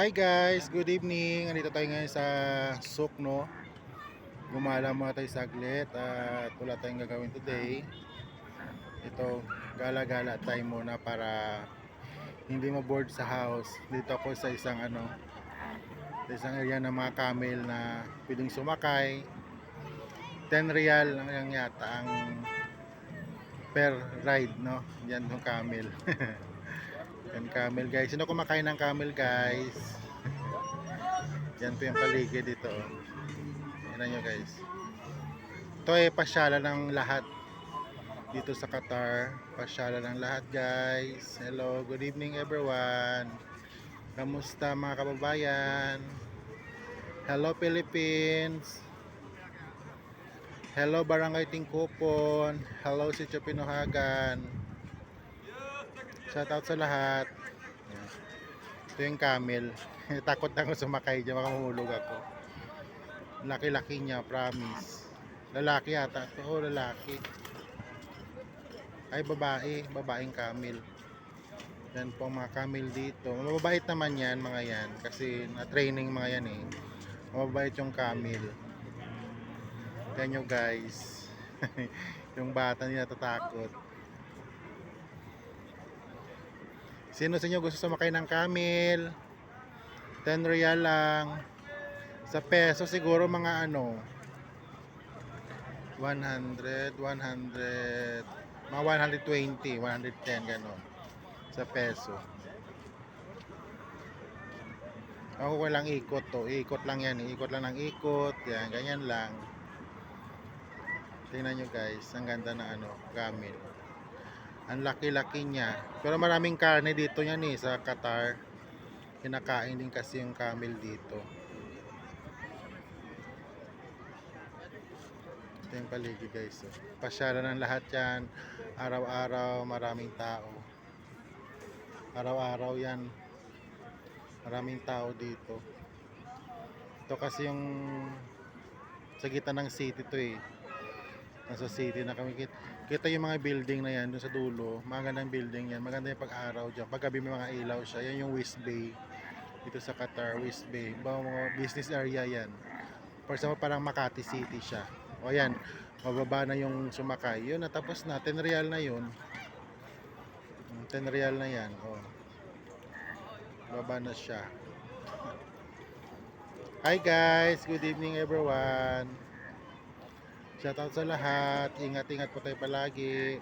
Hi guys, good evening. Andito tayo ngayon sa souk, no. Gumala muna tayo saglit at wala tayong gagawin today. Ito, gala-gala tayo muna para hindi ma-bored sa house. Dito ako sa sa isang area ng mga camel na pwedeng sumakay. 10 real lang yata ang per ride, no. Yan yung camel. Yan camel guys. Sino kumakain ng camel guys? Yan po yung paligid dito. Yan nyo guys. Ito ay pasyala ng lahat dito sa Qatar. Pasyala ng lahat guys. Hello, good evening everyone. Kamusta mga kababayan? Hello Philippines. Hello Barangay Tingkupon. Hello Sitio Pinuhagan. Shout out sa lahat. Ito yung camel. Takot na ako sumakay dyan, baka mahulog ako. Laki-laki niya, promise. Lalaki yata. Oo, lalaki. Ay, babaeng camel. Yan po mga camel dito. Mababait naman yan, mga yan. Kasi na-training mga yan eh. Mababait yung camel. Yan nyo guys. Yung bata niya natatakot. Sino sa inyo gusto sumakay ng camel? 10 real lang. Sa peso siguro mga 100, mga 120, 110 ganon sa peso. Ako walang ikot to. Ikot lang yan. Ikot lang ng ikot. Yan, ganyan lang. Tingnan nyo guys. Ang ganda na camel. Ang laki-laki niya. Pero maraming karne dito yan sa Qatar. Kinakain din kasi yung camel dito. Ito yung paligid guys. Pasyalan ng lahat yan. Araw-araw maraming tao. Araw-araw yan. Maraming tao dito. Ito kasi yung sa gitna ng city to eh. Nasa city na kami. Kita yung mga building na yan dun sa dulo. Magandang building yan. Maganda yung pag-araw dyan. Paggabi may mga ilaw siya. Yan yung West Bay. Dito sa Qatar, West Bay. Mga business area yan. For example, parang Makati City siya. O yan, mababa na yung sumakay. Yun, natapos na. 10 real na yun. 10 real na yan. O. Baba na siya. Hi guys, good evening everyone. Shout out sa lahat. Ingat-ingat po tayo palagi.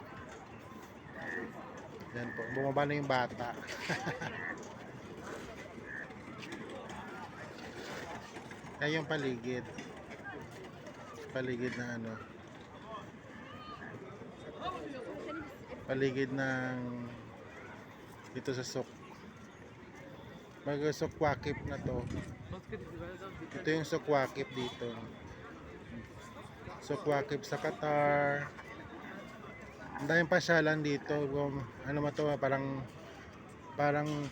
Yan po, bumaba na yung bata. Yan yung paligid. Paligid na paligid ng dito sa souk. Mag-souk Waqif na to. Ito yung souk Waqif dito. Souk Waqif sa Qatar. Ang daming pasyalan dito. Ano mo to, parang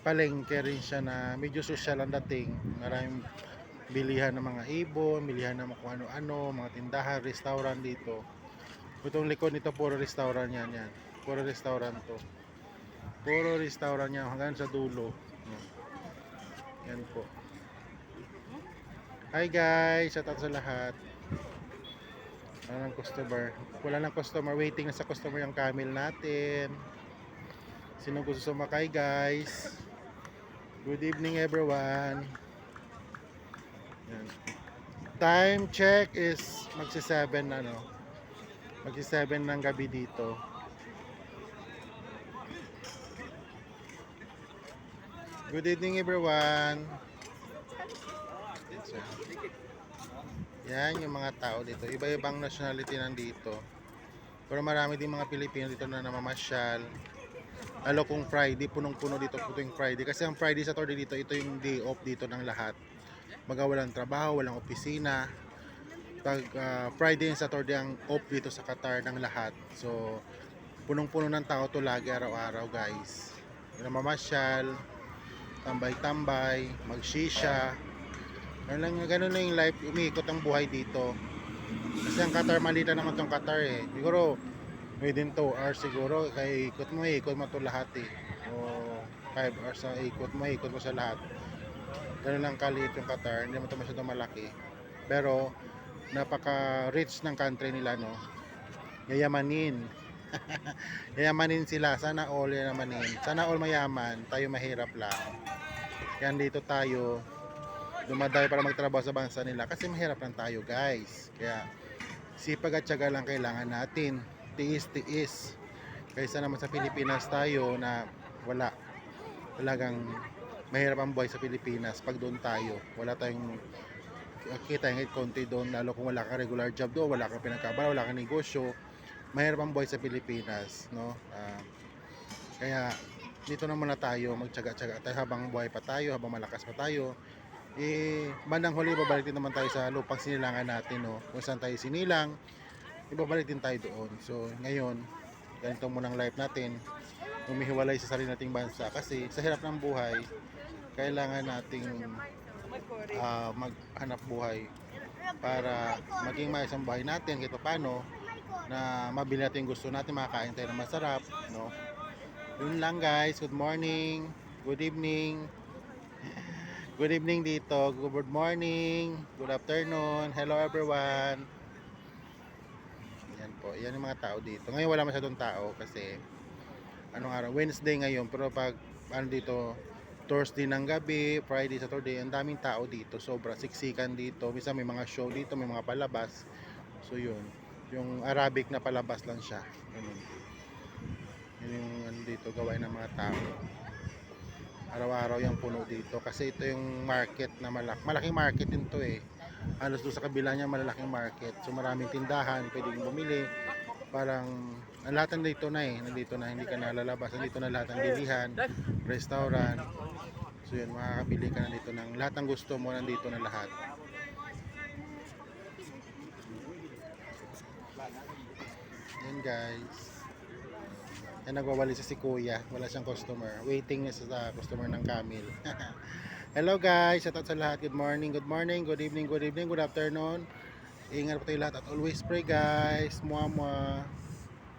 palengke rin siya na medyo social ang dating. Maraming bilihan ng mga ibon, bilihan ng kung ano-ano, mga tindahan, restaurant dito. Itong likod nito puro restaurant yan. Puro restaurant to. Puro restaurant yan hanggang sa dulo. Yan po. Hi guys, shout out sa lahat. Wala ng customer. Wala ng customer. Waiting na sa customer yung camel natin. Sino gusto sumakay guys? Good evening everyone. Yan. Time check is magsi-7 magsi-7 ng gabi dito. Good evening everyone. Yan yung mga tao dito. Iba-ibang nationality nandito. Pero marami din mga Pilipino dito na namamasyal. Lalo kung Friday, punong-puno dito po yung Friday. Kasi ang Friday, Saturday dito, ito yung day off dito ng lahat. Baga walang trabaho, walang opisina. Pag Friday and Saturday ang off dito sa Qatar ng lahat. So, punong-puno ng tao to lagi araw-araw guys. Namamasyal, tambay-tambay, magshisha. Ganun lang yung life, umiikot ang buhay dito. Kasi ang Qatar, malita naman tong Qatar eh. Siguro, within 2 hours siguro, kaya ikot mo to lahat eh. O 5 hours sa ikot mo sa lahat. Ganun lang kaliit yung Qatar, hindi naman ito masyadong malaki. Pero napaka-rich ng country nila, no? Yayamanin. Yayamanin sila, sana all yayamanin. Sana all mayaman, tayo mahirap lang. Kaya dito tayo dumadayo para magtrabaho sa bansa nila kasi mahirap lang tayo, guys. Kaya sipag at tiyaga lang kailangan natin. Tiis-tiis. Kaysa naman sa Pilipinas tayo na wala. Talagang mahirap ang buhay sa Pilipinas pag doon tayo. Wala tayong kita kahit konti doon, lalo kung wala kang regular job doon, wala kang pinagkabala, wala kang negosyo. Mahirap ang buhay sa Pilipinas, no? Kaya dito na muna tayo, magtiyaga-tiyaga tayo habang buhay pa tayo, habang malakas pa tayo. Bandang huli babalik din naman tayo sa lupang sinilangan natin, no? Kung saan tayo sinilang, ibabalik din tayo doon. So ngayon, ganito muna ang life natin, humihiwalay sa sarili nating bansa kasi sa hirap ng buhay kailangan nating maghanap buhay para maging maayos ang buhay natin kahit paano na mabili natin yung gusto natin, makakain tayo ng masarap, no? Yun lang, guys. Good morning, good evening. Good evening dito, good morning, good afternoon, hello everyone. Yan po, yan yung mga tao dito. Ngayon wala masyadong tao kasi anong araw, Wednesday ngayon, pero pag ano dito, Thursday ng gabi, Friday, Saturday, ang daming tao dito, sobra siksikan dito. Minsan may mga show dito, may mga palabas. So yun, yung Arabic na palabas lang siya. Ganun. Yun yung ano dito, gawain ng mga tao. Araw-araw yung puno dito kasi ito yung market na malaking market din to eh. Halos doon sa kabila niya malalaking market. So maraming tindahan, pwedeng bumili. Parang lahat nandito na eh. Nandito na, hindi ka na lalabas. Nandito na lahat ng bilihan, restaurant. So yun, makakabili ka na dito ng lahat ng gusto mo, nandito na lahat. Yan, guys. Yan, nagwawali sa si kuya, wala siyang customer, waiting niya sa customer ng Camel. Hello guys, shout out sa lahat, good morning, good morning, good evening, good evening, good afternoon. Ingat po tayo lahat at always pray, guys. Mua mua.